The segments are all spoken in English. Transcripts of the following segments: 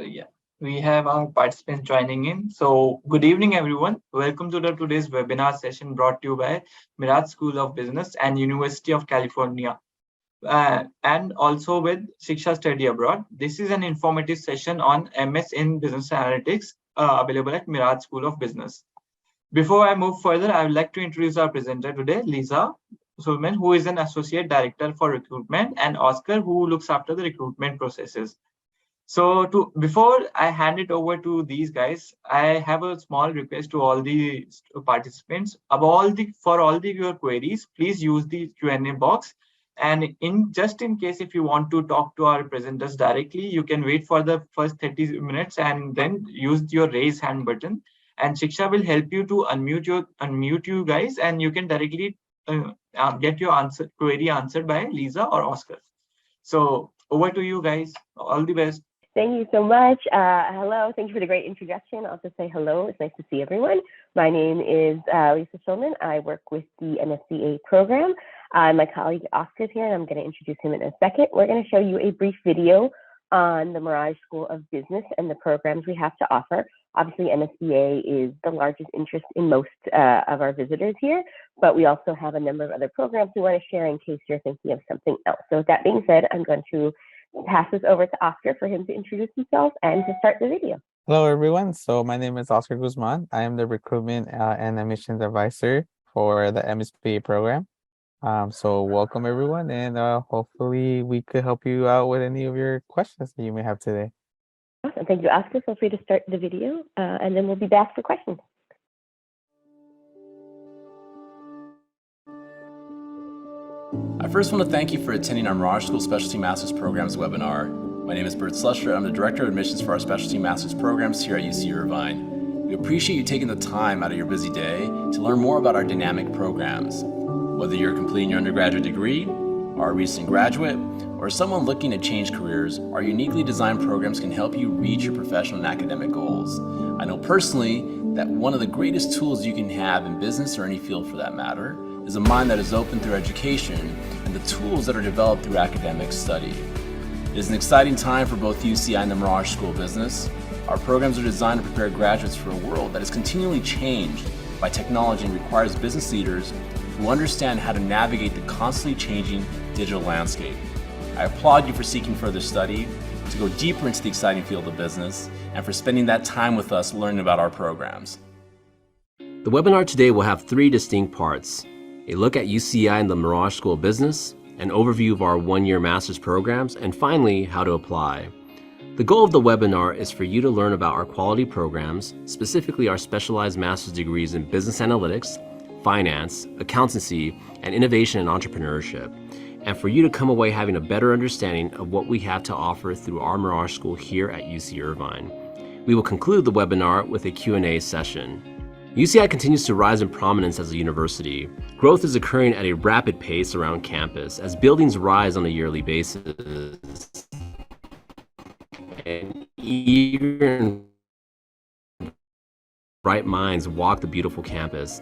Yeah, we have our participants joining in. So good evening, everyone. Welcome to the today's webinar session brought to you by Mirage School of Business and University of California, and also with Shiksha Study Abroad. This is an informative session on MS in Business Analytics, available at Mirage School of Business. Before I move further, I would like to introduce our presenter today, Lisa Sulman, who is an Associate Director for Recruitment, and Oscar, who looks after the recruitment processes. So before I hand it over to these guys, I have a small request to all the participants. For all the your queries, please use the Q&A box. And in case if you want to talk to our presenters directly, you can wait for the first 30 minutes and then use your raise hand button. And Shiksha will help you to unmute you guys, and you can directly get your query answered by Lisa or Oscar. So over to you guys. All the best. Thank you so much. Hello, thank you for the great introduction. I'll just say hello. It's nice to see everyone. My name is Lisa Shulman. I work with the MSBA program. My colleague Oscar is here, and I'm going to introduce him in a second. We're going to show you a brief video on the Merage School of Business and the programs we have to offer. Obviously, MSBA is the largest interest in most of our visitors here, but we also have a number of other programs we want to share in case you're thinking of something else. So with that being said, I'm going to pass this over to Oscar for him to introduce himself and to start the video. Hello, everyone. So my name is Oscar Guzman. I am the Recruitment and Admissions Advisor for the MSBA program. So welcome, everyone, and hopefully we could help you out with any of your questions that you may have today. Awesome. Thank you, Oscar. Feel free to start the video, and then we'll be back for questions. I first want to thank you for attending our Merage School Specialty Master's Programs webinar. My name is Bert Slusher. I'm the Director of Admissions for our Specialty Master's Programs here at UC Irvine. We appreciate you taking the time out of your busy day to learn more about our dynamic programs. Whether you're completing your undergraduate degree, are a recent graduate, or someone looking to change careers, our uniquely designed programs can help you reach your professional and academic goals. I know personally that one of the greatest tools you can have in business or any field for that matter is a mind that is open through education and the tools that are developed through academic study. It is an exciting time for both UCI and the Merage School of Business. Our programs are designed to prepare graduates for a world that is continually changed by technology and requires business leaders who understand how to navigate the constantly changing digital landscape. I applaud you for seeking further study, to go deeper into the exciting field of business, and for spending that time with us learning about our programs. The webinar today will have three distinct parts: a look at UCI and the Merage School of Business, an overview of our one-year master's programs, and finally, how to apply. The goal of the webinar is for you to learn about our quality programs, specifically our specialized master's degrees in business analytics, finance, accountancy, and innovation and entrepreneurship, and for you to come away having a better understanding of what we have to offer through our Merage School here at UC Irvine. We will conclude the webinar with a Q&A session. UCI continues to rise in prominence as a university. Growth is occurring at a rapid pace around campus as buildings rise on a yearly basis. And eager and bright minds walk the beautiful campus.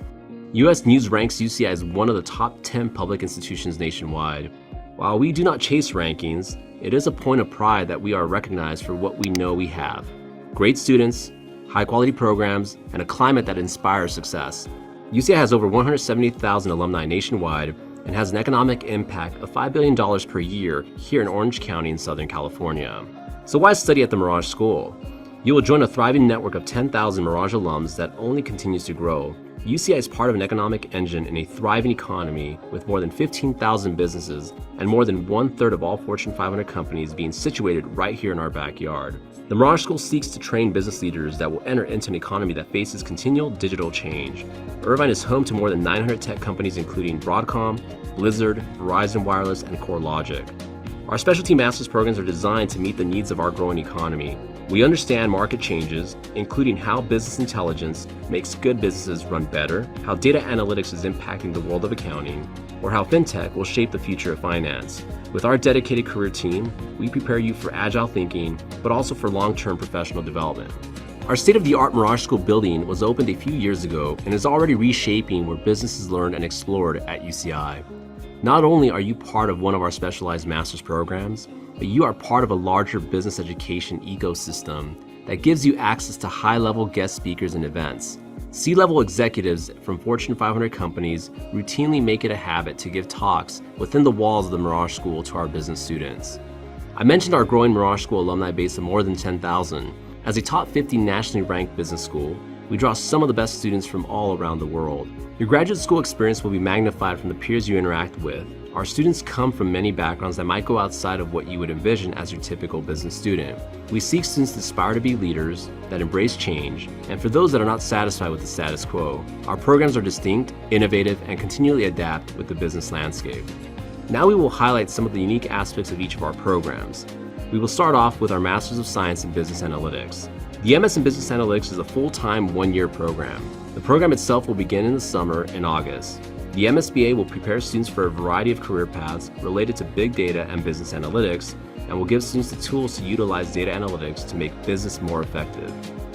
U.S. News ranks UCI as one of the top 10 public institutions nationwide. While we do not chase rankings, it is a point of pride that we are recognized for what we know we have: great students, high-quality programs, and a climate that inspires success. UCI has over 170,000 alumni nationwide and has an economic impact of $5 billion per year here in Orange County in Southern California. So why study at the Merage School? You will join a thriving network of 10,000 Merage alums that only continues to grow. UCI is part of an economic engine in a thriving economy with more than 15,000 businesses and more than 1/3 of all Fortune 500 companies being situated right here in our backyard. The Merage School seeks to train business leaders that will enter into an economy that faces continual digital change. Irvine is home to more than 900 tech companies including Broadcom, Blizzard, Verizon Wireless, and CoreLogic. Our specialty master's programs are designed to meet the needs of our growing economy. We understand market changes, including how business intelligence makes good businesses run better, how data analytics is impacting the world of accounting, or how fintech will shape the future of finance. With our dedicated career team, we prepare you for agile thinking, but also for long-term professional development. Our state-of-the-art Merage School building was opened a few years ago and is already reshaping where business is learned and explored at UCI. Not only are you part of one of our specialized master's programs, but you are part of a larger business education ecosystem that gives you access to high-level guest speakers and events. C-level executives from Fortune 500 companies routinely make it a habit to give talks within the walls of the Merage School to our business students. I mentioned our growing Merage School alumni base of more than 10,000. As a top 50 nationally ranked business school, we draw some of the best students from all around the world. Your graduate school experience will be magnified from the peers you interact with. Our students come from many backgrounds that might go outside of what you would envision as your typical business student. We seek students to aspire to be leaders that embrace change, and for those that are not satisfied with the status quo, our programs are distinct, innovative, and continually adapt with the business landscape. Now we will highlight some of the unique aspects of each of our programs. We will start off with our Masters of Science in Business Analytics. The MS in Business Analytics is a full-time one-year program. The program itself will begin in the summer in August. The MSBA will prepare students for a variety of career paths related to big data and business analytics, and will give students the tools to utilize data analytics to make business more effective.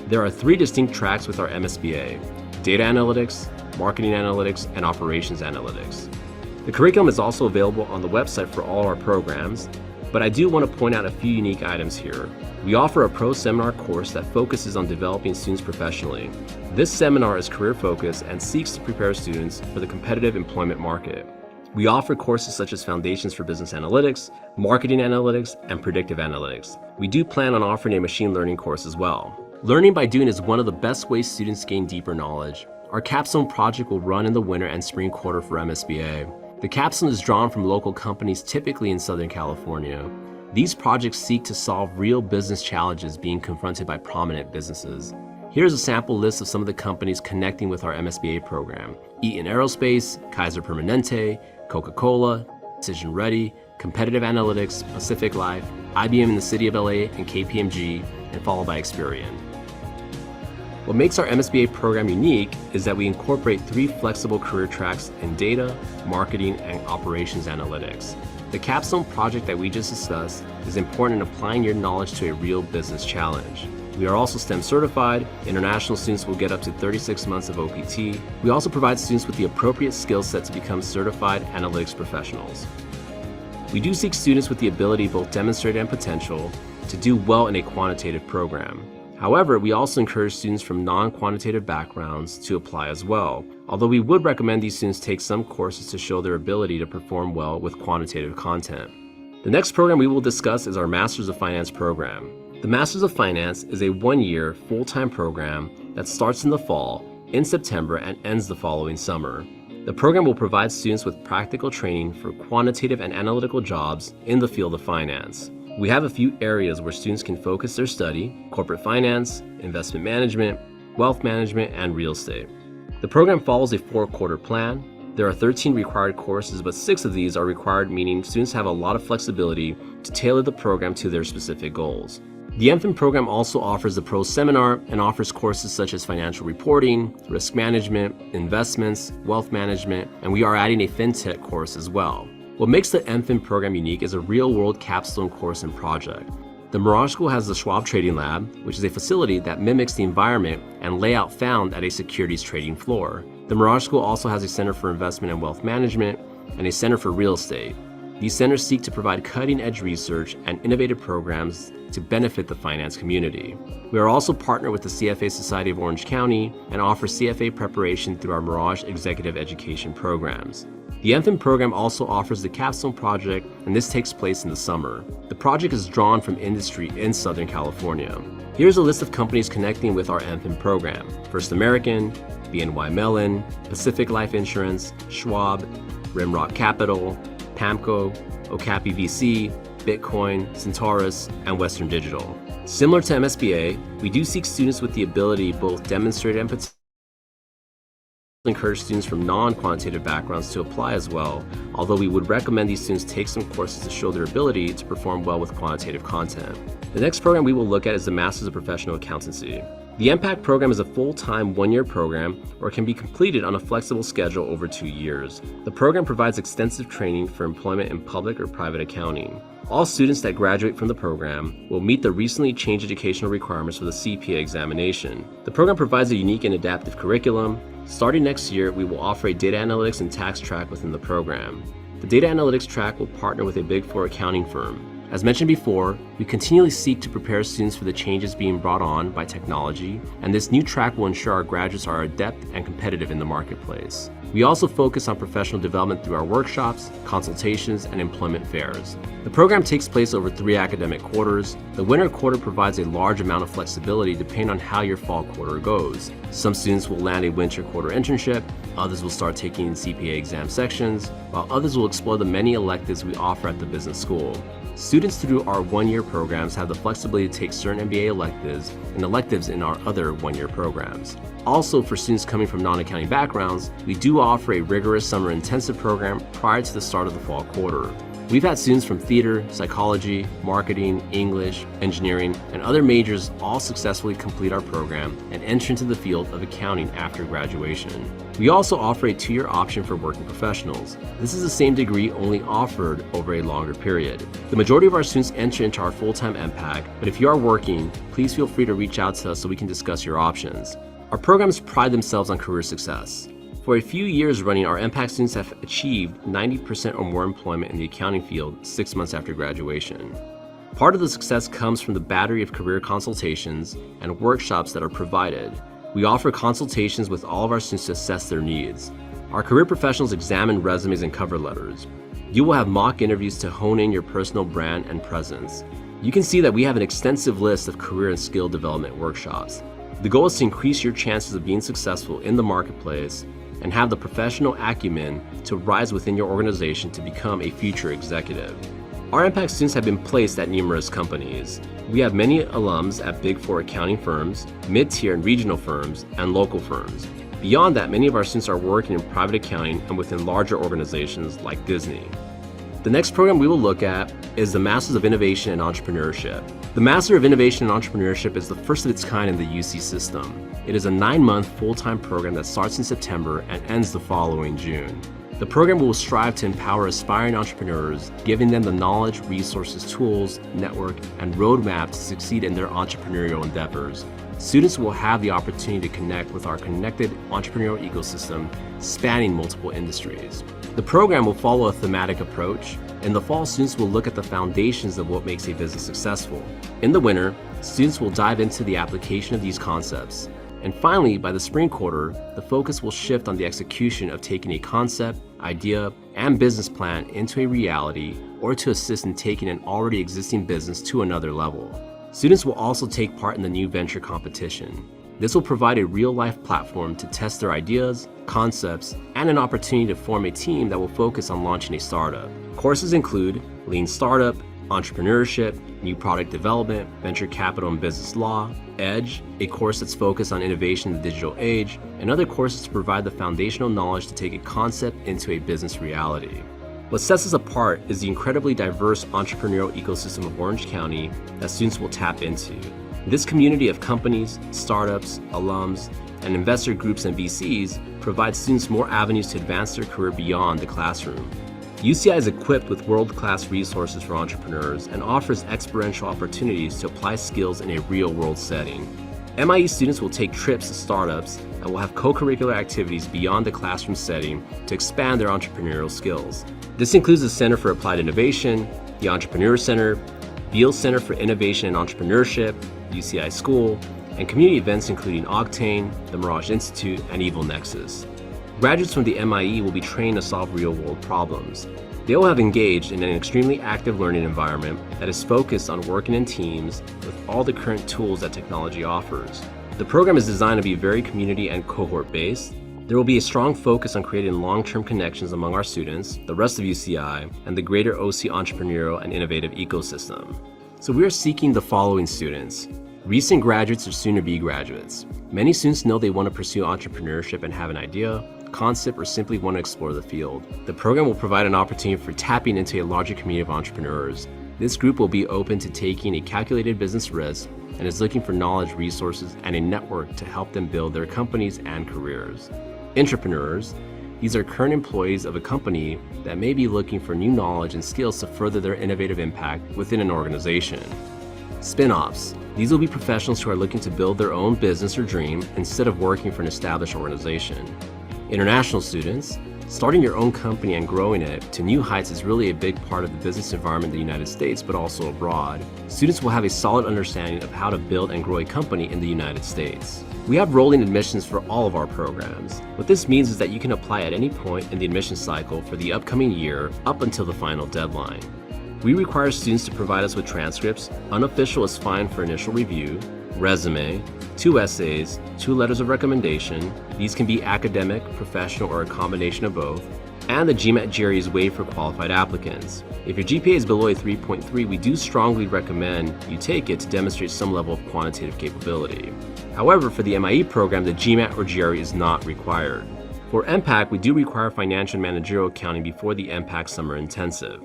There are 3 distinct tracks with our MSBA: data analytics, marketing analytics, and operations analytics. The curriculum is also available on the website for all our programs, but I do want to point out a few unique items here. We offer a pro seminar course that focuses on developing students professionally. This seminar is career focused and seeks to prepare students for the competitive employment market. We offer courses such as Foundations for Business Analytics, Marketing Analytics, and Predictive Analytics. We do plan on offering a machine learning course as well. Learning by doing is one of the best ways students gain deeper knowledge. Our capstone project will run in the winter and spring quarter for MSBA. The capstone is drawn from local companies typically in Southern California. These projects seek to solve real business challenges being confronted by prominent businesses. Here's a sample list of some of the companies connecting with our MSBA program: Eaton Aerospace, Kaiser Permanente, Coca-Cola, Decision Ready, Competitive Analytics, Pacific Life, IBM in the City of LA, and KPMG, and followed by Experian. What makes our MSBA program unique is that we incorporate 3 flexible career tracks in data, marketing, and operations analytics. The capstone project that we just discussed is important in applying your knowledge to a real business challenge. We are also STEM certified. International students will get up to 36 months of OPT. We also provide students with the appropriate skill set to become certified analytics professionals. We do seek students with the ability, both demonstrated and potential, to do well in a quantitative program. However, we also encourage students from non-quantitative backgrounds to apply as well, although we would recommend these students take some courses to show their ability to perform well with quantitative content. The next program we will discuss is our Masters of Finance program. The Masters of Finance is a one-year, full-time program that starts in the fall, in September, and ends the following summer. The program will provide students with practical training for quantitative and analytical jobs in the field of finance. We have a few areas where students can focus their study: corporate finance, investment management, wealth management, and real estate. The program follows a 4-quarter plan. There are 13 required courses, but 6 of these are required, meaning students have a lot of flexibility to tailor the program to their specific goals. The MPhil program also offers the Pro Seminar and offers courses such as financial reporting, risk management, investments, wealth management, and we are adding a FinTech course as well. What makes the MPhil program unique is a real-world capstone course and project. The Merage School has the Schwab Trading Lab, which is a facility that mimics the environment and layout found at a securities trading floor. The Merage School also has a Center for Investment and Wealth Management and a Center for Real Estate. These centers seek to provide cutting-edge research and innovative programs to benefit the finance community. We are also partnered with the CFA Society of Orange County and offer CFA preparation through our Merage Executive Education programs. The MPhil program also offers the Capstone Project, and this takes place in the summer. The project is drawn from industry in Southern California. Here's a list of companies connecting with our MPhil program: First American, BNY Mellon, Pacific Life Insurance, Schwab, Rimrock Capital, PAMCO, Okapi VC, Bitcoin, Centaurus, and Western Digital. Similar to MSBA, we do seek students with the ability, both demonstrated and potential, encourage students from non-quantitative backgrounds to apply as well, although we would recommend these students take some courses to show their ability to perform well with quantitative content. The next program we will look at is the Masters of Professional Accountancy. The MPAc program is a full-time one-year program or can be completed on a flexible schedule over 2 years. The program provides extensive training for employment in public or private accounting. All students that graduate from the program will meet the recently changed educational requirements for the CPA examination. The program provides a unique and adaptive curriculum. Starting next year, we will offer a data analytics and tax track within the program. The data analytics track will partner with a Big Four accounting firm. As mentioned before, we continually seek to prepare students for the changes being brought on by technology, and this new track will ensure our graduates are adept and competitive in the marketplace. We also focus on professional development through our workshops, consultations, and employment fairs. The program takes place over 3 academic quarters. The winter quarter provides a large amount of flexibility depending on how your fall quarter goes. Some students will land a winter quarter internship, others will start taking CPA exam sections, while others will explore the many electives we offer at the business school. Students through our one-year programs have the flexibility to take certain MBA electives and electives in our other one-year programs. Also, for students coming from non-accounting backgrounds, we do offer a rigorous summer intensive program prior to the start of the fall quarter. We've had students from theater, psychology, marketing, English, engineering, and other majors all successfully complete our program and enter into the field of accounting after graduation. We also offer a 2-year option for working professionals. This is the same degree, only offered over a longer period. The majority of our students enter into our full-time MPAc, but if you are working, please feel free to reach out to us so we can discuss your options. Our programs pride themselves on career success. For a few years running, our MPAc students have achieved 90% or more employment in the accounting field 6 months after graduation. Part of the success comes from the battery of career consultations and workshops that are provided. We offer consultations with all of our students to assess their needs. Our career professionals examine resumes and cover letters. You will have mock interviews to hone in your personal brand and presence. You can see that we have an extensive list of career and skill development workshops. The goal is to increase your chances of being successful in the marketplace and have the professional acumen to rise within your organization to become a future executive. Our MPAc students have been placed at numerous companies. We have many alums at Big Four accounting firms, mid-tier and regional firms, and local firms. Beyond that, many of our students are working in private accounting and within larger organizations like Disney. The next program we will look at is the Masters of Innovation and Entrepreneurship. The Master of Innovation and Entrepreneurship is the first of its kind in the UC system. It is a 9-month full-time program that starts in September and ends the following June. The program will strive to empower aspiring entrepreneurs, giving them the knowledge, resources, tools, network, and roadmap to succeed in their entrepreneurial endeavors. Students will have the opportunity to connect with our connected entrepreneurial ecosystem spanning multiple industries. The program will follow a thematic approach. In the fall, students will look at the foundations of what makes a business successful. In the winter, students will dive into the application of these concepts. And finally, by the spring quarter, the focus will shift on the execution of taking a concept, idea, and business plan into a reality, or to assist in taking an already existing business to another level. Students will also take part in the new venture competition. This will provide a real-life platform to test their ideas, concepts, and an opportunity to form a team that will focus on launching a startup. Courses include Lean Startup, Entrepreneurship, New Product Development, Venture Capital and Business Law, Edge, a course that's focused on innovation in the digital age, and other courses to provide the foundational knowledge to take a concept into a business reality. What sets us apart is the incredibly diverse entrepreneurial ecosystem of Orange County that students will tap into. This community of companies, startups, alums, and investor groups and VCs provides students more avenues to advance their career beyond the classroom. UCI is equipped with world-class resources for entrepreneurs and offers experiential opportunities to apply skills in a real-world setting. MIE students will take trips to startups and will have co-curricular activities beyond the classroom setting to expand their entrepreneurial skills. This includes the Center for Applied Innovation, the Entrepreneur Center, Beal Center for Innovation and Entrepreneurship, UCI School, and community events including Octane, the Merage Institute, and Evil Nexus. Graduates from the MIE will be trained to solve real-world problems. They will have engaged in an extremely active learning environment that is focused on working in teams with all the current tools that technology offers. The program is designed to be very community and cohort-based. There will be a strong focus on creating long-term connections among our students, the rest of UCI, and the greater OC entrepreneurial and innovative ecosystem. So we are seeking the following students: recent graduates or soon-to-be graduates. Many students know they want to pursue entrepreneurship and have an idea, concept, or simply want to explore the field. The program will provide an opportunity for tapping into a larger community of entrepreneurs. This group will be open to taking a calculated business risk and is looking for knowledge, resources, and a network to help them build their companies and careers. Entrepreneurs, these are current employees of a company that may be looking for new knowledge and skills to further their innovative impact within an organization. Spin-offs, these will be professionals who are looking to build their own business or dream instead of working for an established organization. International students, Starting your own company and growing it to new heights is really a big part of the business environment in the United States, but also abroad. Students will have a solid understanding of how to build and grow a company in the United States. We have rolling admissions for all of our programs. What this means is that you can apply at any point in the admission cycle for the upcoming year up until the final deadline. We require students to provide us with transcripts. Unofficial is fine for initial review, resume, 2 essays, 2 letters of recommendation. These can be academic, professional, or a combination of both. And the GMAT GRE is waived for qualified applicants. If your GPA is below a 3.3, we do strongly recommend you take it to demonstrate some level of quantitative capability. However, for the MIE program, the GMAT or GRE is not required. For MPAc, we do require financial and managerial accounting before the MPAc summer intensive.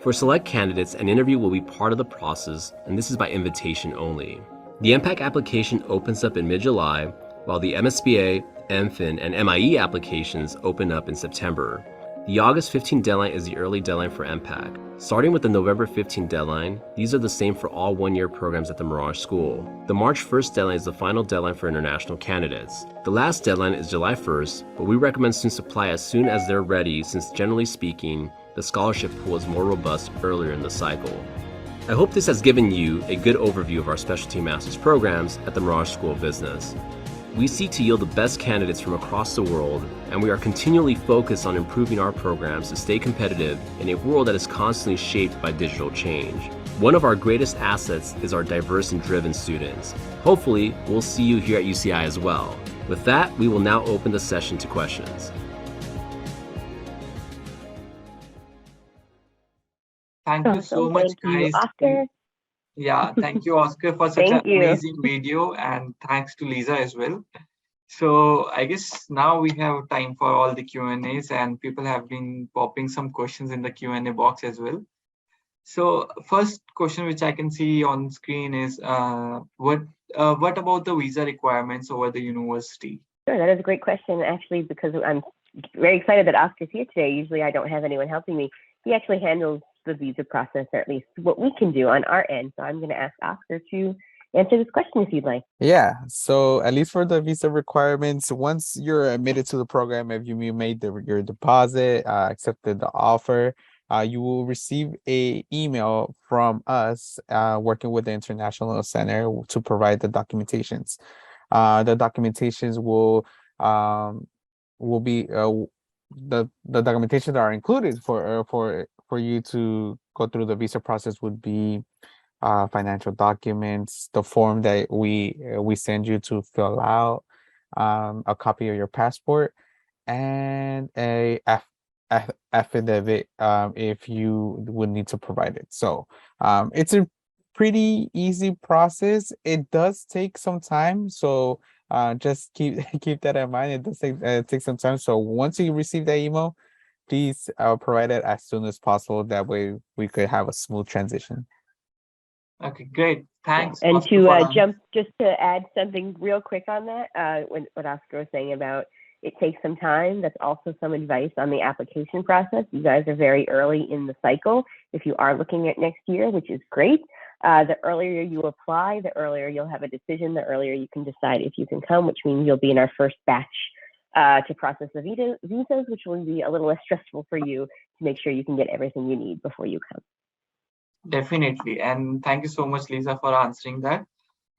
For select candidates, an interview will be part of the process, and this is by invitation only. The MPAc application opens up in mid-July, while the MSBA, MFIN, and MIE applications open up in September. The August 15 deadline is the early deadline for MPAc. Starting with the November 15 deadline, these are the same for all one-year programs at the Merage School. The March 1st deadline is the final deadline for international candidates. The last deadline is July 1st, but we recommend students apply as soon as they're ready, since generally speaking, the scholarship pool is more robust earlier in the cycle. I hope this has given you a good overview of our specialty master's programs at the Merage School of Business. We seek to yield the best candidates from across the world, and we are continually focused on improving our programs to stay competitive in a world that is constantly shaped by digital change. One of our greatest assets is our diverse and driven students. Hopefully, we'll see you here at UCI as well. With that, we will now open the session to questions. Thank you so much, Thank you, guys. Oscar. Yeah, thank you, Oscar, for such an Thank you. amazing video, and thanks to Lisa as well. So I guess now we have time for all the Q&As, and people have been popping some questions in the Q&A box as well. So first question which I can see on screen is what about the visa requirements over the university? Sure, that is a great question, actually, because I'm very excited that Oscar's here today. Usually I don't have anyone helping me. He actually handles the visa process, or at least what we can do on our end. So I'm going to ask Oscar to answer this question if you'd like. Yeah, so at least for the visa requirements, once you're admitted to the program, if you made your deposit, accepted the offer, you will receive a email from us working with the International Center to provide the documentations. The documentations will be the documentations that are included for you to go through the visa process would be financial documents, the form that we send you to fill out, a copy of your passport, and a affidavit if you would need to provide it. So it's a pretty easy process. It does take some time, so just keep that in mind. It does take some time. So once you receive that email, please provide it as soon as possible. That way we could have a smooth transition. Okay, great. Thanks. And Oscar, to for jump, just to add something real quick on that, what Oscar was saying about it takes some time, that's also some advice on the application process. You guys are very early in the cycle. If you are looking at next year, which is great, the earlier you apply, the earlier you'll have a decision, the earlier you can decide if you can come, which means you'll be in our first batch to process the visas, which will be a little less stressful for you to make sure you can get everything you need before you come. Definitely, and thank you so much, Lisa, for answering that.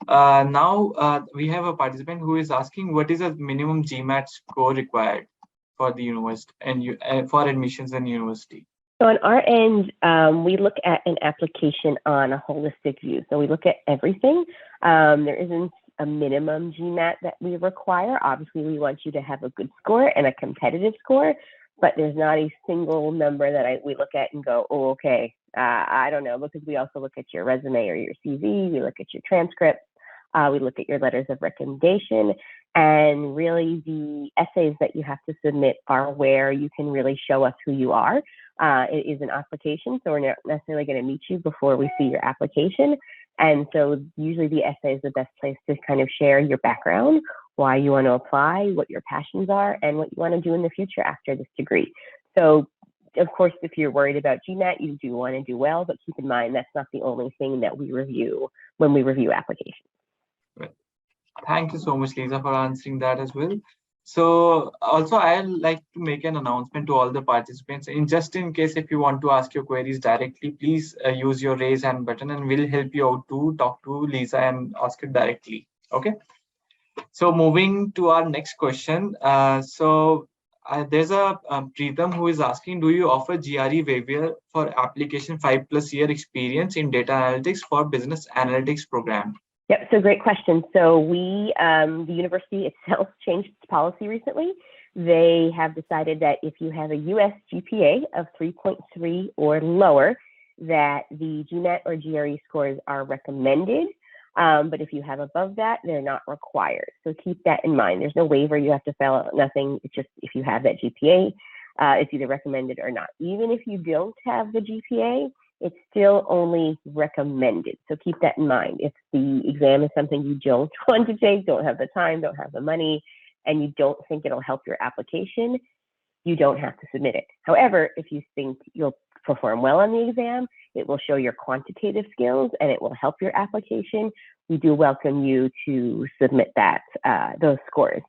Now we have a participant who is asking, what is the minimum GMAT score required for the university and for admissions in university? So on our end, we look at an application on a holistic view. So we look at everything. There isn't a minimum GMAT that we require. Obviously, we want you to have a good score and a competitive score, but there's not a single number that we look at and go, oh, okay, I don't know, because we also look at your resume or your CV, we look at your transcripts, we look at your letters of recommendation, and really the essays that you have to submit are where you can really show us who you are. It is an application, so we're not necessarily going to meet you before we see your application. And so usually the essay is the best place to kind of share your background, why you want to apply, what your passions are, and what you want to do in the future after this degree. So of course, if you're worried about GMAT, you do want to do well, but keep in mind that's not the only thing that we review when we review applications. Thank you so much, Lisa, for answering that as well. So also I'd like to make an announcement to all the participants. Just in case if you want to ask your queries directly, please use your raise hand button and we'll help you out to talk to Lisa and ask it directly. Okay. So moving to our next question. There's a Preetham who is asking, do you offer GRE waiver for application 5+ year experience in data analytics for business analytics program? Yep, so great question. So the university itself changed its policy recently. They have decided that if you have a US GPA of 3.3 or lower, that the GMAT or GRE scores are recommended. But if you have above that, they're not required. So keep that in mind. There's no waiver, you have to fill out nothing. It's just if you have that GPA, it's either recommended or not. Even if you don't have the GPA, it's still only recommended. So keep that in mind. If the exam is something you don't want to take, don't have the time, don't have the money, and you don't think it'll help your application, you don't have to submit it. However, if you think you'll perform well on the exam, it will show your quantitative skills and it will help your application, we do welcome you to submit that, those scores.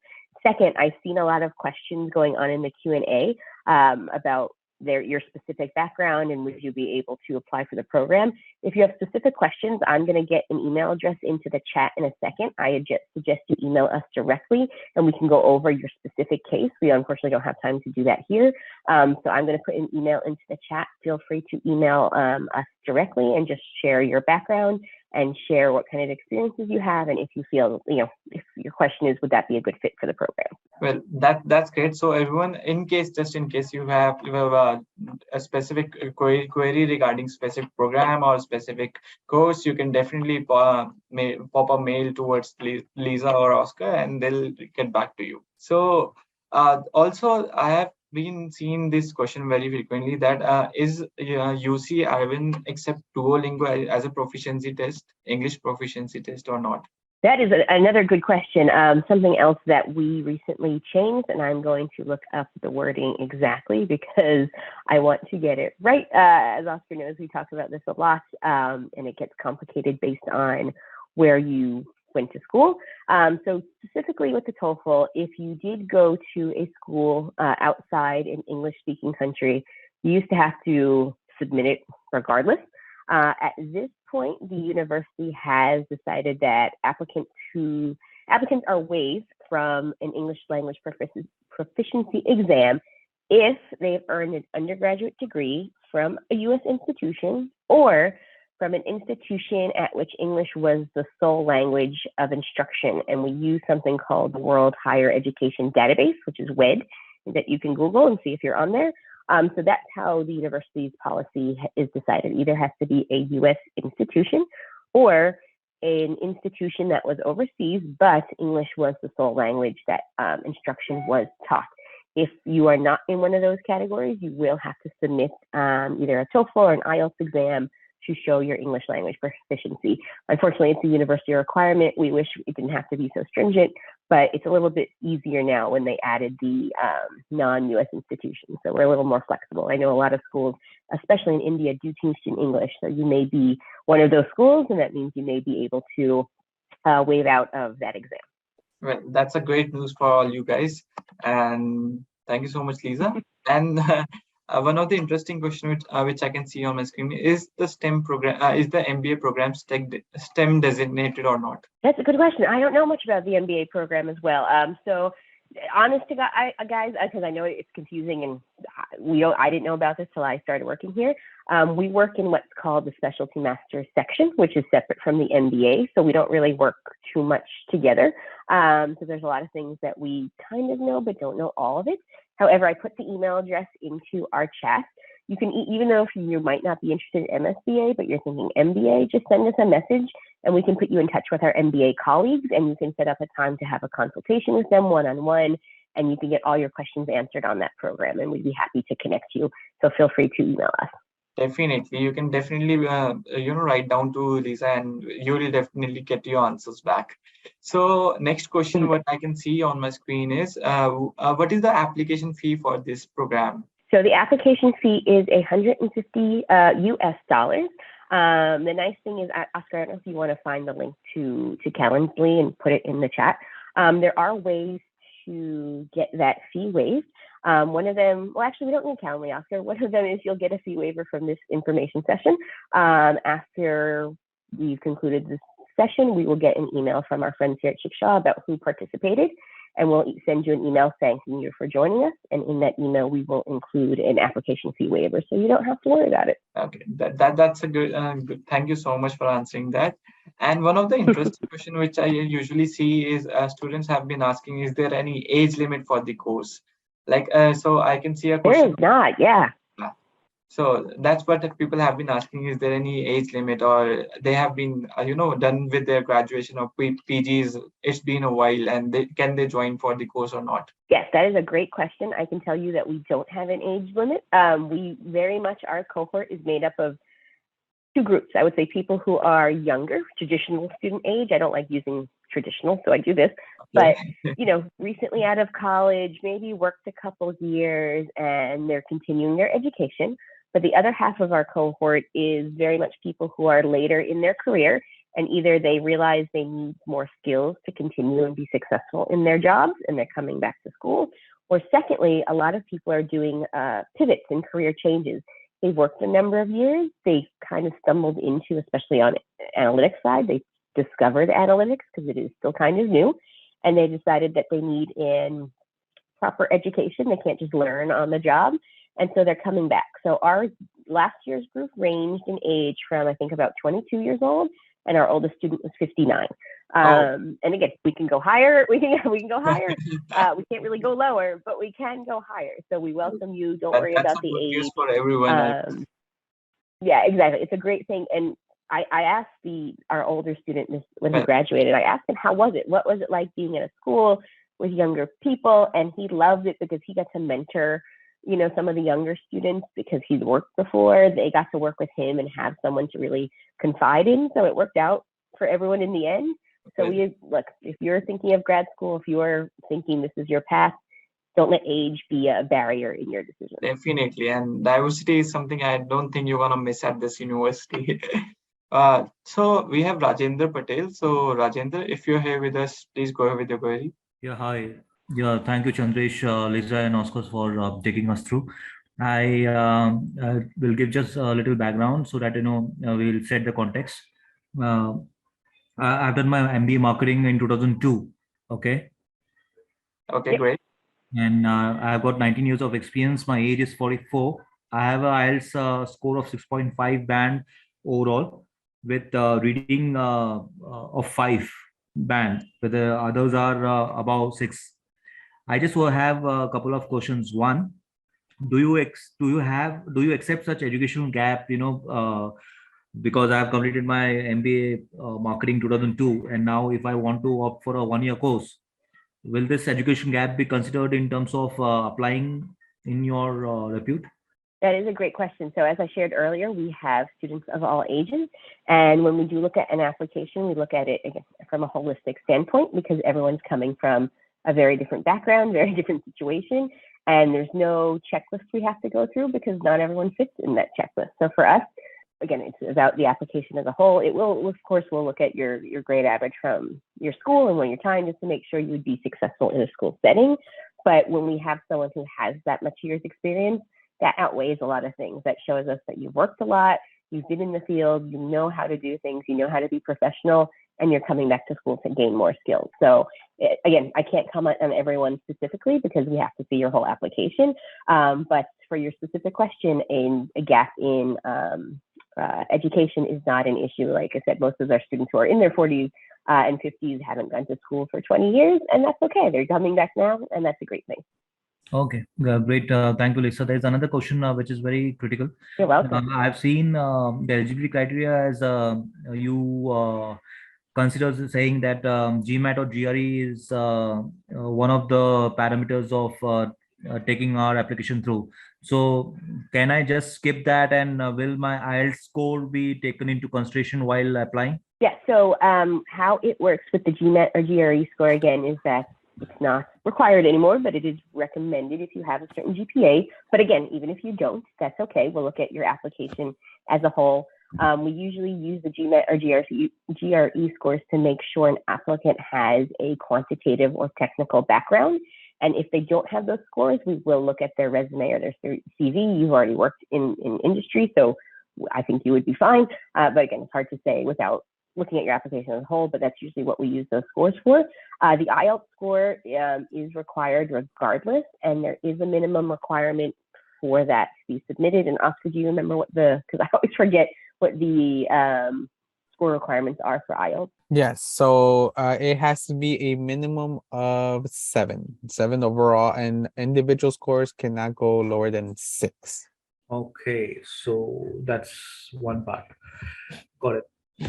Second, I've seen a lot of questions going on in the Q&A about your specific background and would you be able to apply for the program. If you have specific questions, I'm going to get an email address into the chat in a second. I just suggest you email us directly and we can go over your specific case. We unfortunately don't have time to do that here. So I'm going to put an email into the chat. Feel free to email us directly and just share your background and share what kind of experiences you have. And if you feel, if your question is, would that be a good fit for the program? Well, that's great. So everyone, just in case you have a specific query regarding specific program or specific course, you can definitely pop a mail towards Lisa or Oscar and they'll get back to you. So also I have been seeing this question very frequently that is UC Irvine accept Duolingo as a proficiency test, English proficiency test or not? That is another good question. Something else that we recently changed, and I'm going to look up the wording exactly because I want to get it right. As Oscar knows, we talk about this a lot, and it gets complicated based on where you went to school. So specifically with the TOEFL, if you did go to a school outside an English-speaking country, you used to have to submit it regardless. At this point, the university has decided that applicants are waived from an English language proficiency exam if they've earned an undergraduate degree from a U.S. institution or from an institution at which English was the sole language of instruction. And we use something called the World Higher Education Database, which is WED, that you can Google and see if you're on there. So that's how the university's policy is decided. Either has to be a U.S. institution or an institution that was overseas, but English was the sole language that instruction was taught. If you are not in one of those categories, you will have to submit either a TOEFL or an IELTS exam to show your English language proficiency. Unfortunately, it's a university requirement. We wish it didn't have to be so stringent, but it's a little bit easier now when they added the non-US institutions. So we're a little more flexible. I know a lot of schools, especially in India, do teach in English. So you may be one of those schools, and that means you may be able to waive out of that exam. Well, that's a great news for all you guys. And thank you so much, Lisa. And one of the interesting questions which I can see on my screen is the STEM program, is the MBA program STEM designated or not? That's a good question. I don't know much about the MBA program as well. So honest to God, guys, because I know it's confusing and I didn't know about this till I started working here. We work in what's called the Specialty Master's section, which is separate from the MBA. So we don't really work too much together. So there's a lot of things that we kind of know, but don't know all of it. However, I put the email address into our chat. You can, even though you might not be interested in MSBA, but you're thinking MBA, just send us a message and we can put you in touch with our MBA colleagues and you can set up a time to have a consultation with them one-on-one and you can get all your questions answered on that program and we'd be happy to connect you. So feel free to email us. Definitely. You can definitely, write down to Lisa and you will definitely get your answers back. So next question, what I can see on my screen is, what is the application fee for this program? So the application fee is $150 US. The nice thing is, Oscar, I don't know if you want to find the link to Calendly and put it in the chat. There are ways to get that fee waived. One of them, well, actually, we don't need Calendly, Oscar. One of them is you'll get a fee waiver from this information session. After we've concluded this session, we will get an email from our friends here at Shiksha about who participated, and we'll send you an email thanking you for joining us. And in that email, we will include an application fee waiver, so you don't have to worry about it. Okay, that's a good. Thank you so much for answering that. And one of the interesting question which I usually see is students have been asking, is there any age limit for the course? Like, so I can see a There question. is not, yeah. So that's what people have been asking, is there any age limit, or they have been, done with their graduation or PGs, it's been a while, and can they join for the course or not? Yes, that is a great question. I can tell you that we don't have an age limit. We very much, our cohort is made up of two groups. I would say people who are younger, traditional student age. I don't like using traditional, so I do this. But, recently out of college, maybe worked a couple years and they're continuing their education. But the other half of our cohort is very much people who are later in their career, and either they realize they need more skills to continue and be successful in their jobs and they're coming back to school. Or secondly, a lot of people are doing pivots and career changes. They've worked a number of years. They kind of stumbled into, especially on analytics side, they discovered analytics because it is still kind of new. And they decided that they need in proper education. They can't just learn on the job. And so they're coming back. So our last year's group ranged in age from, I think, about 22 years old, and our oldest student was 59. And again, we can go higher. We can go higher. We can't really go lower, but we can go higher. So we welcome you. Don't worry about the age. That's for everyone. Yeah, exactly. It's a great thing. And I asked our older student when he graduated, I asked him, how was it? What was it like being in a school with younger people? And he loved it because he got to mentor some of the younger students because he's worked before. They got to work with him and have someone to really confide in. So it worked out for everyone in the end. So look, if you're thinking of grad school, if you're thinking this is your path, don't let age be a barrier in your decision. Definitely. And diversity is something I don't think you're going to miss at this university. So we have Rajendra Patel. So Rajendra, if you're here with us, please go ahead with your query. Yeah, hi. Yeah, thank you, Chandresh, Lisa, and Oscar for taking us through. I will give just a little background so that we'll set the context. I've done my MBA marketing in 2002. Okay. Okay, great. And I've got 19 years of experience. My age is 44. I have a IELTS score of 6.5 band overall, with reading of 5 band, but the others are above 6. I just will have a couple of questions. One, do you accept such educational gap? Because I have completed my MBA marketing 2002, and now if I want to opt for a 1-year course, will this education gap be considered in terms of applying in your repute? That is a great question. So as I shared earlier, we have students of all ages. And when we do look at an application, we look at it again from a holistic standpoint because everyone's coming from a very different background, very different situation. And there's no checklist we have to go through because not everyone fits in that checklist. So for us, again, it's about the application as a whole. It will, of course, we'll look at your grade average from your school and when your time just to make sure you would be successful in a school setting. But when we have someone who has that much years experience, that outweighs a lot of things. That shows us that you've worked a lot, you've been in the field, you know how to do things, you know how to be professional, and you're coming back to school to gain more skills. So again, I can't comment on everyone specifically because we have to see your whole application. But for your specific question, a gap in education is not an issue. Like I said, most of our students who are in their 40s and 50s haven't gone to school for 20 years, and that's okay. They're coming back now, and that's a great thing. Okay, great. Thank you, Lisa. There's another question which is very critical. You're welcome. I've seen the eligibility criteria as you consider saying that GMAT or GRE is one of the parameters of taking our application through. So can I just skip that and will my IELTS score be taken into consideration while applying? Yeah, so how it works with the GMAT or GRE score again is that it's not required anymore, but it is recommended if you have a certain GPA. But again, even if you don't, that's okay. We'll look at your application as a whole. We usually use the GMAT or GRE scores to make sure an applicant has a quantitative or technical background. And if they don't have those scores, we will look at their resume or their CV. You've already worked in industry, so I think you would be fine. But again, it's hard to say without looking at your application as a whole, but that's usually what we use those scores for. The IELTS score is required regardless, and there is a minimum requirement for that to be submitted. And Oscar, do you remember what because I always forget what the score requirements are for IELTS? Yes, so it has to be a minimum of seven overall, and individual scores cannot go lower than 6. Okay, so that's one part. Got it.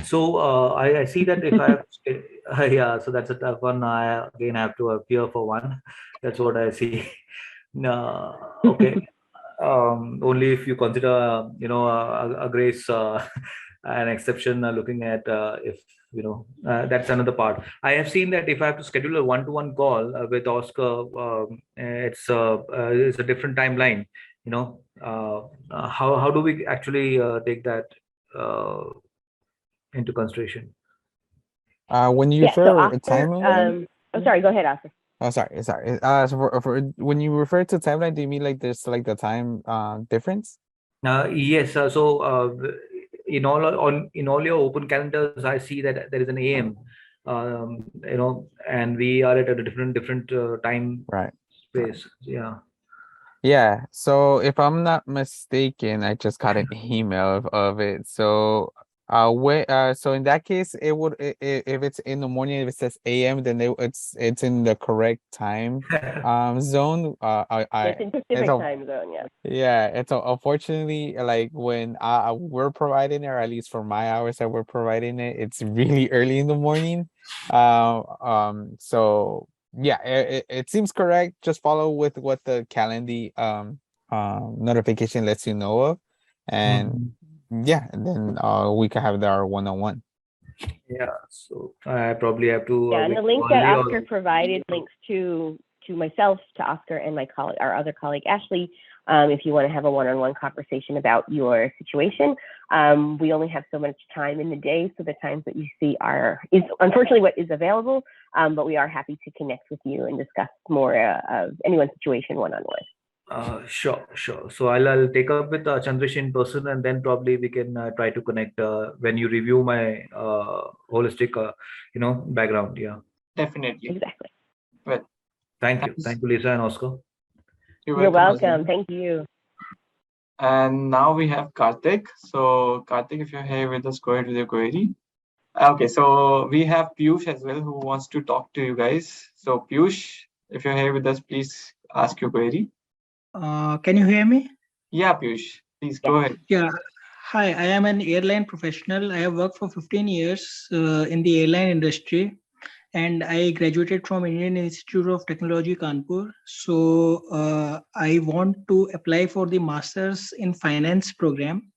So I see that if I have, yeah, so that's a tough one. I again have to appear for one. That's what I see. No, okay. Only if you consider, a grace, an exception, looking at if that's another part. I have seen that if I have to schedule a one-to-one call with Oscar, it's a different timeline. How do we actually take that into consideration? When you Yeah, so refer a Oscar, timeline, I'm sorry, go ahead, Oscar. oh, sorry. So when you refer to timeline, do you mean like there's like the time difference? Yes. In all your open calendars, I see that there is an AM. And we are at a different time Right. space. Yeah. Yeah. So if I'm not mistaken, I just got an email of it. So so in that case, it would if it's in the morning, if it says AM, then it's in the correct time zone. It's in Pacific time zone, yeah. Yeah, it's unfortunately like when we're providing it, or at least for my hours that we're providing it, it's really early in the morning. So yeah, it seems correct. Just follow with what the calendar notification lets you know of, and yeah, and then we can have our one-on-one. Yeah. So I probably have to. Yeah, and the link that Oscar provided links to myself, to Oscar, and our other colleague Ashley. If you want to have a one-on-one conversation about your situation, we only have so much time in the day, so the times that you see is unfortunately what is available. But we are happy to connect with you and discuss more of anyone's situation one-on-one. Sure. So I'll take up with Chandrish in person, and then probably we can try to connect when you review my holistic, background. Yeah. Definitely. Exactly. Well, Thank you, thanks. Lisa and Oscar. You're welcome. Thank you. And now we have Karthik. So Karthik, if you're here with us, go ahead with your query. Okay, so we have Piyush as well who wants to talk to you guys. So Piyush, if you're here with us, please ask your query. Can you hear me? Yeah, Piyush, please go ahead. Yeah. Hi, I am an airline professional. I have worked for 15 years in the airline industry, and I graduated from Indian Institute of Technology, Kanpur. So I want to apply for the Masters in Finance program.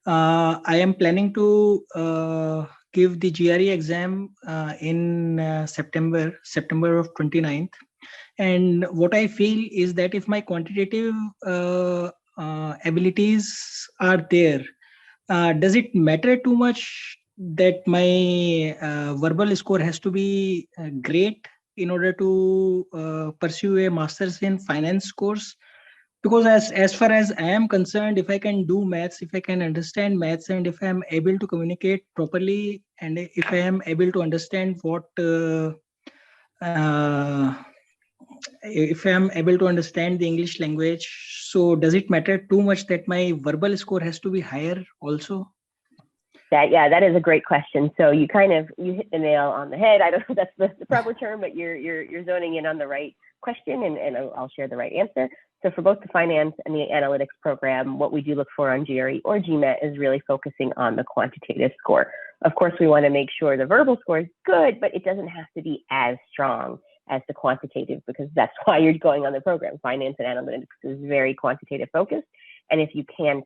I am planning to give the GRE exam in September of 29th. And what I feel is that if my quantitative abilities are there, does it matter too much that my verbal score has to be great in order to pursue a master's in finance course? Because as far as I am concerned, if I can do maths, if I can understand maths, and if I am able to communicate properly, and if I am able to understand if I am able to understand the English language, so does it matter too much that my verbal score has to be higher also? That is a great question. So you hit the nail on the head. I don't know if that's the proper term, but you're zoning in on the right question, and I'll share the right answer. So for both the finance and the analytics program, what we do look for on GRE or GMAT is really focusing on the quantitative score. Of course, we want to make sure the verbal score is good, but it doesn't have to be as strong as the quantitative, because that's why you're going on the program. Finance and analytics is very quantitative focused. And if you can't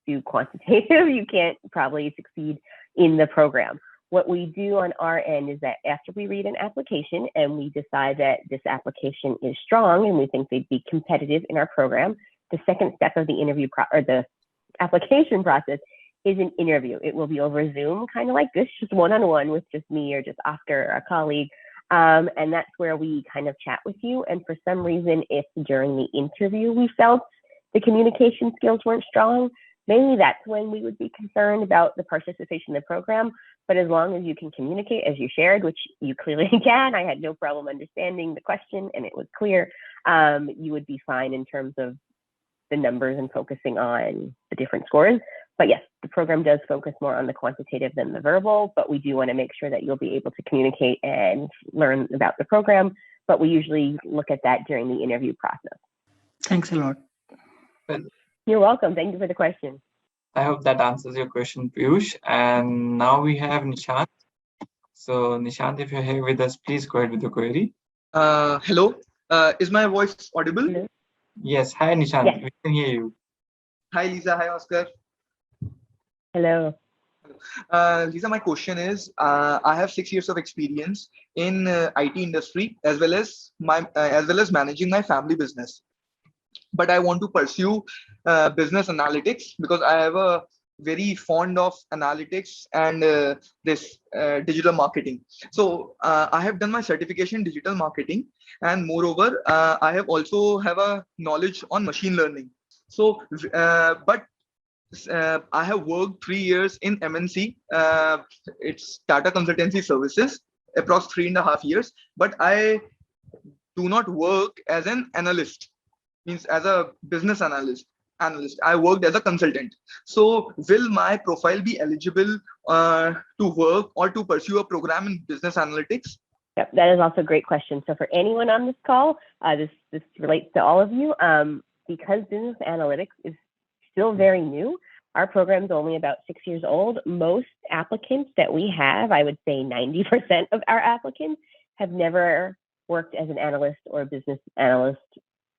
do quantitative, you can't probably succeed in the program. What we do on our end is that after we read an application and we decide that this application is strong and we think they'd be competitive in our program, the second step of the interview or the application process is an interview. It will be over Zoom, kind of like this, just one-on-one with just me or just Oscar, a colleague. And that's where we kind of chat with you. And for some reason, if during the interview we felt the communication skills weren't strong, maybe that's when we would be concerned about the participation in the program. But as long as you can communicate, as you shared, which you clearly can, I had no problem understanding the question and it was clear, you would be fine in terms of the numbers and focusing on the different scores. But yes, the program does focus more on the quantitative than the verbal, but we do want to make sure that you'll be able to communicate and learn about the program. But we usually look at that during the interview process. Thanks a lot. Well, You're welcome. Thank you for the question. I hope that answers your question, Piyush. And now we have Nishant. So Nishant, if you're here with us, please go ahead with the query. Hello, is my voice audible? Hello. Yes. Hi, Nishant. Yes. We can hear you. Hi, Lisa. Hi, Oscar. Hello. Lisa, my question is, I have 6 years of experience in IT industry as well as managing my family business. But I want to pursue business analytics because I have a very fond of analytics and this digital marketing. So I have done my certification in digital marketing, and moreover, I have also have a knowledge on machine learning. So, but I have worked 3 years in MNC. It's Tata Consultancy Services, approx 3.5 years. But I do not work as an analyst, means as a business analyst. I worked as a consultant. So will my profile be eligible to work or to pursue a program in business analytics? Yep, that is also a great question. So for anyone on this call, this relates to all of you. Because business analytics is still very new, our program is only about 6 years old. Most applicants that we have, I would say 90% of our applicants, have never worked as an analyst or a business analyst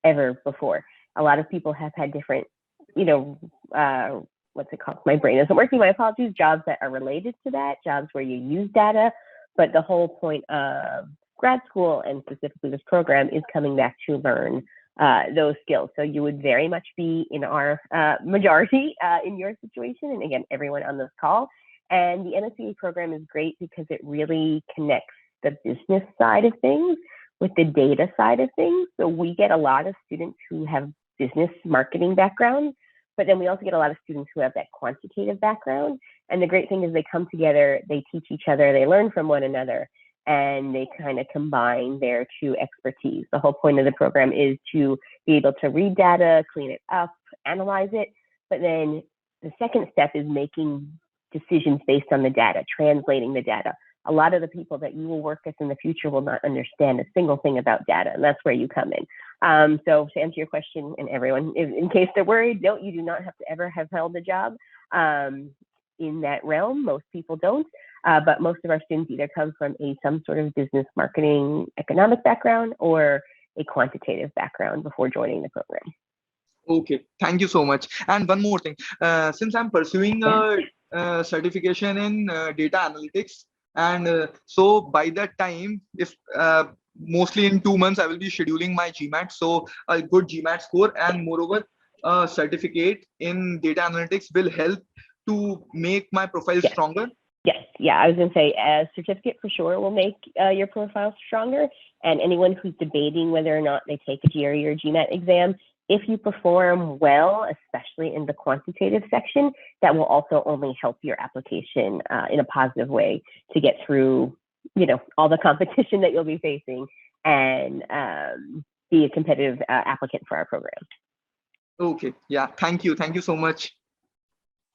ever before. A lot of people have had different, what's it called? My brain isn't working, my apologies, jobs that are related to that, jobs where you use data. But the whole point of grad school and specifically this program is coming back to learn those skills. So you would very much be in our majority in your situation. And again, everyone on this call. And the MSEA program is great because it really connects the business side of things with the data side of things. So we get a lot of students who have business marketing backgrounds, but then we also get a lot of students who have that quantitative background. And the great thing is they come together, they teach each other, they learn from one another, and they kind of combine their two expertise. The whole point of the program is to be able to read data, clean it up, analyze it. But then the second step is making decisions based on the data, translating the data. A lot of the people that you will work with in the future will not understand a single thing about data, and that's where you come in. So to answer your question, and everyone, in case they're worried, no, you do not have to ever have held a job in that realm. Most people don't, but most of our students either come from some sort of business marketing economic background or a quantitative background before joining the program. Okay, thank you so much. And one more thing, since I'm pursuing a certification in data analytics, and so by that time, if mostly in 2 months, I will be scheduling my GMAT. So a good GMAT score and moreover, a certificate in data analytics will help to make my profile stronger. Yes, yeah, I was going to say a certificate for sure will make your profile stronger. And anyone who's debating whether or not they take a GRE or GMAT exam, if you perform well, especially in the quantitative section, that will also only help your application in a positive way to get through, all the competition that you'll be facing and be a competitive applicant for our program. Okay, yeah, thank you. Thank you so much.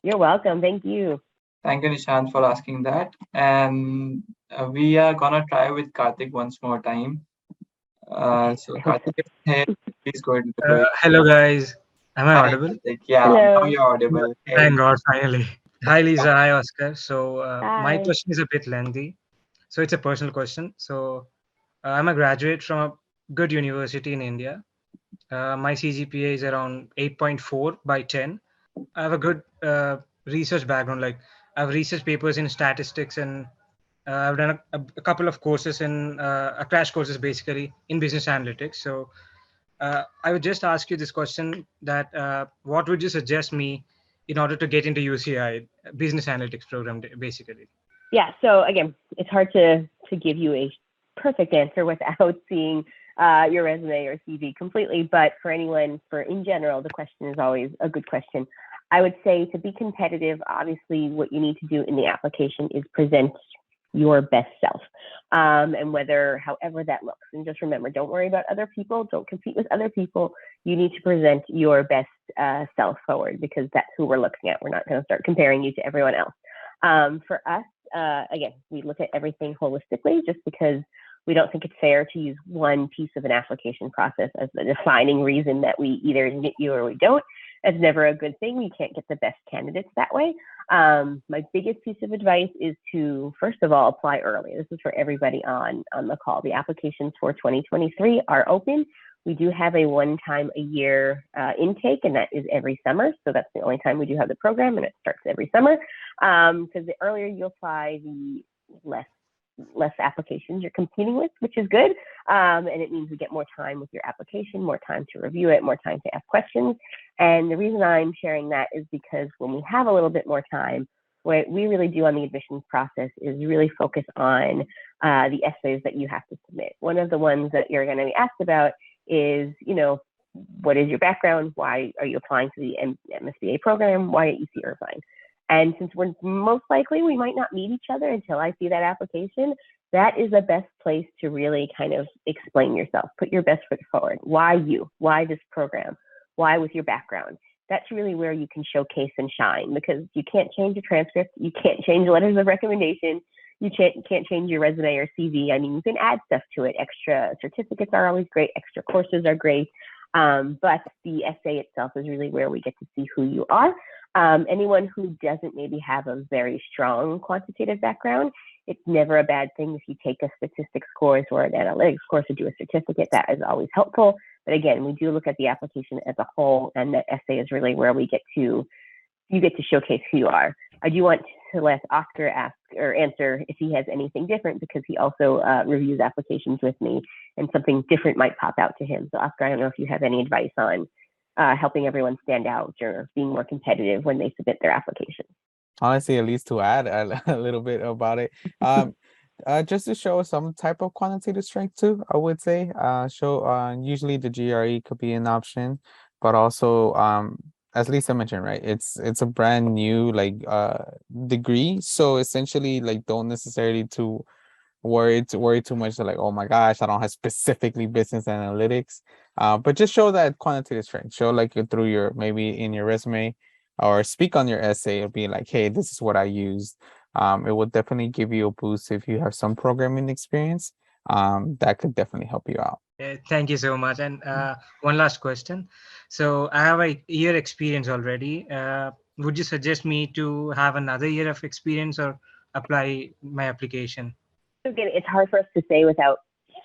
You're welcome. Thank you. Thank you, Nishant, for asking that. And we are gonna try with Karthik once more time. So Karthik, hey, please go ahead with the query. Hello guys, am I Hi, audible? Karthik. Yeah, Hello. now you're audible. Hey. Thank God, finally. Hi Lisa, hi Oscar. So my Hi. question is a bit lengthy. So it's a personal question. So I'm a graduate from a good university in India. My CGPA is around 8.4 by 10. I have a good research background. Like I have research papers in statistics, and I've done a couple of courses in a crash courses basically in business analytics. So I would just ask you this question: that what would you suggest me in order to get into UCI business analytics program, basically? Yeah, so again, it's hard to give you a perfect answer without seeing your resume or CV completely, but for anyone, in general, the question is always a good question. I would say to be competitive, obviously what you need to do in the application is present your best self, and however that looks. And just remember, don't worry about other people, don't compete with other people. You need to present your best self forward, because that's who we're looking at. We're not going to start comparing you to everyone else. For us, again, we look at everything holistically, just because we don't think it's fair to use one piece of an application process as the defining reason that we either admit you or we don't. That's never a good thing. We can't get the best candidates that way. My biggest piece of advice is to, first of all, apply early. This is for everybody on the call. The applications for 2023 are open. We do have a one-time-a-year intake, and that is every summer. So that's the only time we do have the program, and it starts every summer. Because the earlier you apply, the less applications you're competing with, which is good. And it means we get more time with your application, more time to review it, more time to ask questions. And the reason I'm sharing that is because when we have a little bit more time, what we really do on the admissions process is really focus on the essays that you have to submit. One of the ones that you're going to be asked about is, what is your background? Why are you applying to the MSBA program? Why at UC Irvine? And since we're most likely, we might not meet each other until I see that application, that is the best place to really kind of explain yourself, put your best foot forward. Why you? Why this program? Why with your background? That's really where you can showcase and shine, because you can't change a transcript. You can't change letters of recommendation. You can't change your resume or CV. I mean, you can add stuff to it. Extra certificates are always great. Extra courses are great. But the essay itself is really where we get to see who you are. Anyone who doesn't maybe have a very strong quantitative background, it's never a bad thing if you take a statistics course or an analytics course or do a certificate. That is always helpful. But again, we do look at the application as a whole, and that essay is really where you get to showcase who you are. I do want to let Oscar ask or answer if he has anything different, because he also reviews applications with me, and something different might pop out to him. So Oscar, I don't know if you have any advice on helping everyone stand out or being more competitive when they submit their application. Honestly, at least to add a little bit about it, just to show some type of quantitative strength too, I would say. Usually the GRE could be an option, but also as Lisa mentioned, right? It's a brand new degree, so essentially don't necessarily to worry too much like, oh my gosh, I don't have specifically business analytics, but just show that quantitative strength. Show through your, maybe in your resume, or speak on your essay. It'll be like, hey, this is what I used. It will definitely give you a boost if you have some programming experience. That could definitely help you out. Thank you so much. And one last question. So I have a year experience already. Would you suggest me to have another year of experience or apply my application? Again, it's hard for us to say without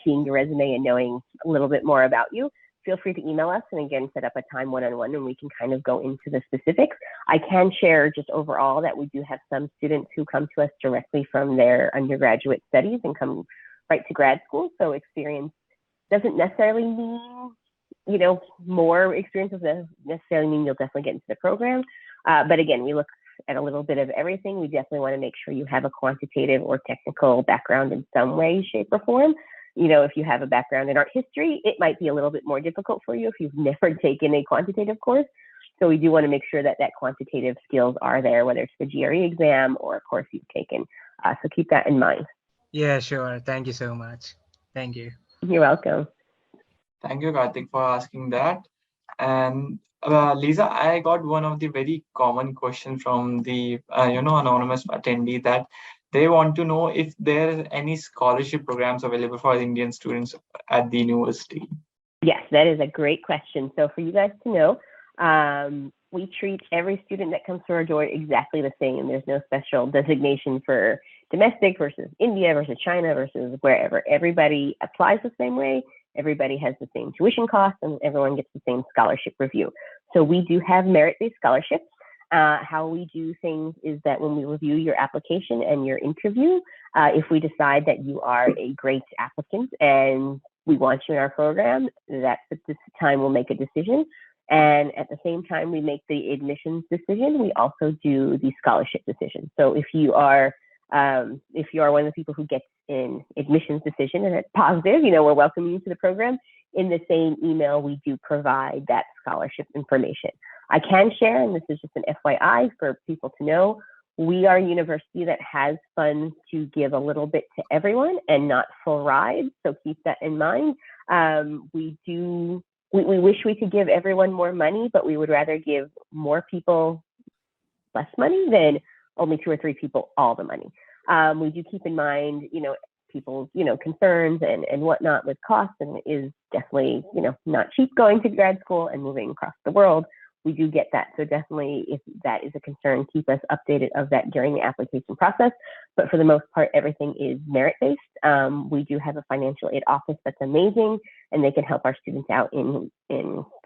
seeing your resume and knowing a little bit more about you. Feel free to email us and again, set up a time one-on-one and we can kind of go into the specifics. I can share just overall that we do have some students who come to us directly from their undergraduate studies and come right to grad school. So experience doesn't necessarily mean, more experience doesn't necessarily mean you'll definitely get into the program. But again, we look at a little bit of everything. We definitely want to make sure you have a quantitative or technical background in some way, shape, or form. If you have a background in art history, it might be a little bit more difficult for you if you've never taken a quantitative course. So we do want to make sure that quantitative skills are there, whether it's the GRE exam or a course you've taken. So keep that in mind. Yeah, sure. Thank you so much. Thank you. You're welcome. Thank you, Karthik, for asking that. And Lisa, I got one of the very common questions from the anonymous attendee, that they want to know if there are any scholarship programs available for Indian students at the university. Yes, that is a great question. So for you guys to know, we treat every student that comes through our door exactly the same. There's no special designation for domestic versus India versus China versus wherever. Everybody applies the same way. Everybody has the same tuition costs and everyone gets the same scholarship review. So we do have merit-based scholarships. How we do things is that when we review your application and your interview, if we decide that you are a great applicant and we want you in our program, that's at this time we'll make a decision. And at the same time we make the admissions decision, we also do the scholarship decision. So if you are one of the people who gets an admissions decision and it's positive, we're welcoming you to the program. In the same email, we do provide that scholarship information. I can share, and this is just an FYI for people to know, we are a university that has funds to give a little bit to everyone and not full rides. So keep that in mind. We wish we could give everyone more money, but we would rather give more people less money than only 2 or 3 people all the money. We do keep in mind, people's, concerns and whatnot with costs, and it is definitely, not cheap going to grad school and moving across the world. We do get that. So definitely, if that is a concern, keep us updated of that during the application process. But for the most part, everything is merit-based. We do have a financial aid office that's amazing, and they can help our students out in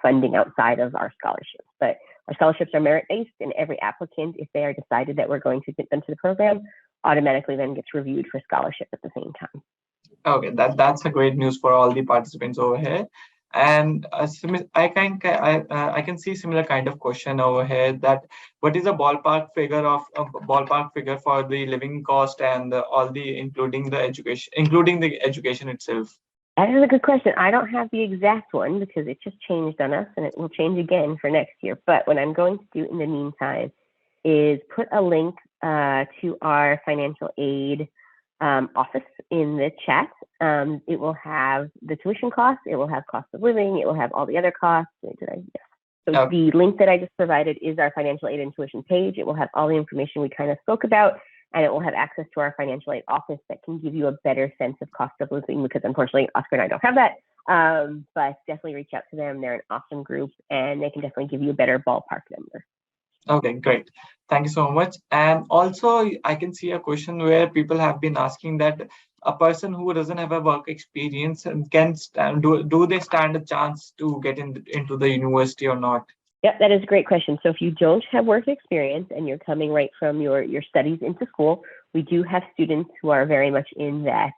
funding outside of our scholarships. But our scholarships are merit-based, and every applicant, if they are decided that we're going to get them to the program, automatically then gets reviewed for scholarship at the same time. Okay, that's a great news for all the participants over here. And I can see similar kind of question over here, that what is a ballpark figure for the living cost and all the including the education itself? That is a good question. I don't have the exact one because it just changed on us, and it will change again for next year. But what I'm going to do in the meantime is put a link to our financial aid office in the chat. It will have the tuition costs, it will have cost of living, it will have all the other costs. So the link that I just provided is our financial aid and tuition page. It will have all the information we kind of spoke about, and it will have access to our financial aid office that can give you a better sense of cost of living, because unfortunately Oscar and I don't have that. But definitely reach out to them. They're an awesome group, and they can definitely give you a better ballpark number. Okay, great. Thank you so much. And also, I can see a question where people have been asking that a person who doesn't have a work experience can do they stand a chance to get into the university or not? Yep, that is a great question. So if you don't have work experience and you're coming right from your studies into school, we do have students who are very much in that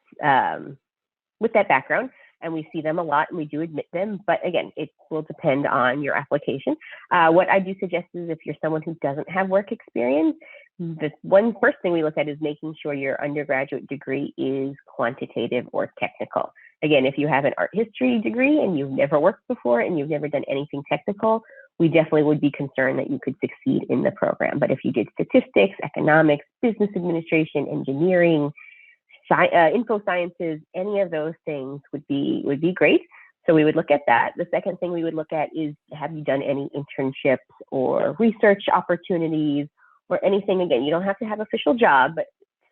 with that background, and we see them a lot and we do admit them. But again, it will depend on your application. What I do suggest is if you're someone who doesn't have work experience, the first thing we look at is making sure your undergraduate degree is quantitative or technical. Again, if you have an art history degree and you've never worked before and you've never done anything technical, we definitely would be concerned that you could succeed in the program. But if you did statistics, economics, business administration, engineering, info sciences, any of those things would be great. So we would look at that. The second thing we would look at is, have you done any internships or research opportunities or anything? Again, you don't have to have an official job, but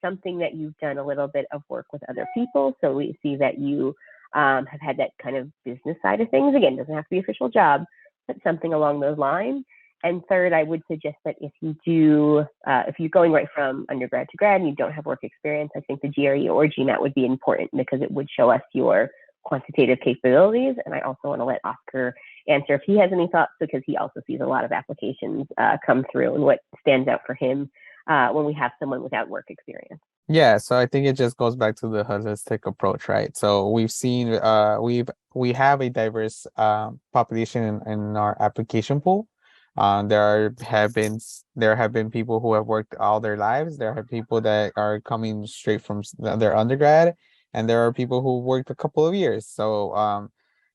something that you've done a little bit of work with other people. So we see that you have had that kind of business side of things. Again, doesn't have to be an official job, but something along those lines. And third, I would suggest that if you're going right from undergrad to grad and you don't have work experience, I think the GRE or GMAT would be important because it would show us your quantitative capabilities. And I also want to let Oscar answer if he has any thoughts, because he also sees a lot of applications come through, and what stands out for him when we have someone without work experience. Yeah, so I think it just goes back to the holistic approach, right? So we've seen we have a diverse population in our application pool. There have been people who have worked all their lives. There are people that are coming straight from their undergrad, and there are people who worked a couple of years. So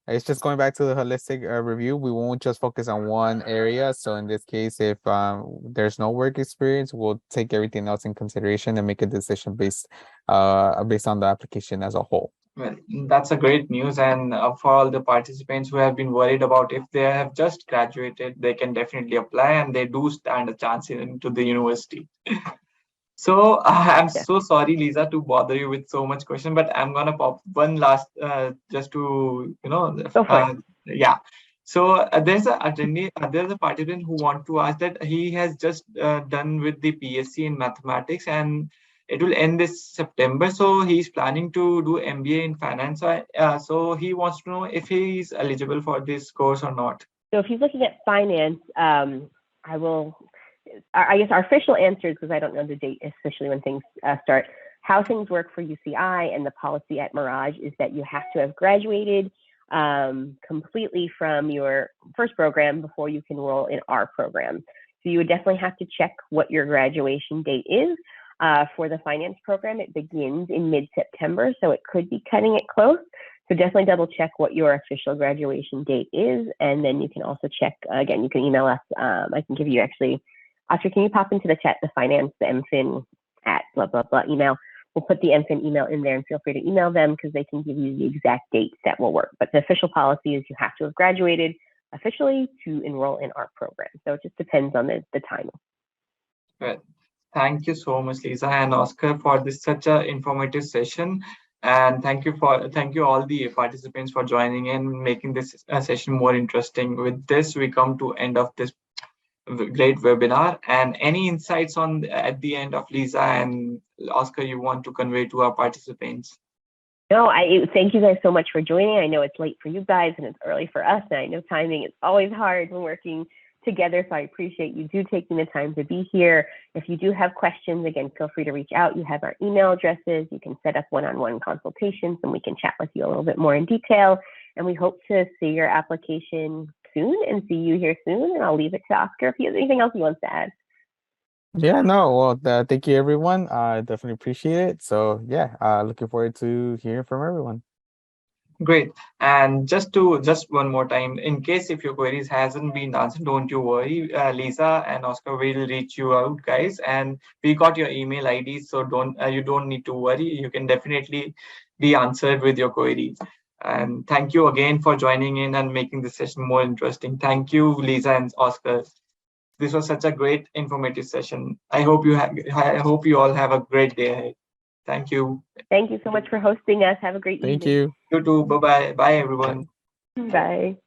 it's just going back to the holistic review. We won't just focus on one area. So in this case, if there's no work experience, we'll take everything else in consideration and make a decision based on the application as a whole. Well, that's a great news. And for all the participants who have been worried about if they have just graduated, they can definitely apply, and they do stand a chance into the university. So I'm so sorry, Lisa, to bother you with so much question, but I'm gonna pop one last just to yeah. So there's a participant who want to ask that he has just done with the PSc in mathematics, and it will end this September. So he's planning to do MBA in finance. So he wants to know if he's eligible for this course or not. So if he's looking at finance, I guess our official answer is, because I don't know the date officially when things start, how things work for UCI and the policy at Merage is that you have to have graduated completely from your first program before you can enroll in our program. So you would definitely have to check what your graduation date is. For the finance program, it begins in mid-September, so it could be cutting it close. So definitely double check what your official graduation date is. And then you can also check, again, you can email us. I can give you actually, Oscar, can you pop into the chat, the finance, the MFin at blah, blah, blah email. We'll put the MFin email in there and feel free to email them because they can give you the exact dates that will work. But the official policy is you have to have graduated officially to enroll in our program. So it just depends on the timing. Right. Thank you so much, Lisa and Oscar, for this such a informative session. And thank you all the participants for joining in, making this session more interesting. With this, we come to end of this great webinar. And any insights on at the end of Lisa and Oscar you want to convey to our participants? No, thank you guys so much for joining. I know it's late for you guys and it's early for us. And I know timing is always hard when working together. So I appreciate you taking the time to be here. If you do have questions, again, feel free to reach out. You have our email addresses. You can set up one-on-one consultations and we can chat with you a little bit more in detail. And we hope to see your application soon and see you here soon. And I'll leave it to Oscar if he has anything else he wants to add. Yeah, no, well, thank you, everyone. I definitely appreciate it. So yeah, looking forward to hearing from everyone. Great. And just one more time, in case if your queries hasn't been answered, don't you worry. Lisa and Oscar will reach you out, guys. And we got your email ID, so you don't need to worry. You can definitely be answered with your queries. And thank you again for joining in and making this session more interesting. Thank you, Lisa and Oscar. This was such a great informative session. I hope you all have a great day ahead. Thank you. Thank you so much for hosting us. Have a great evening. Thank you. You too. Bye-bye. Bye, everyone. Bye.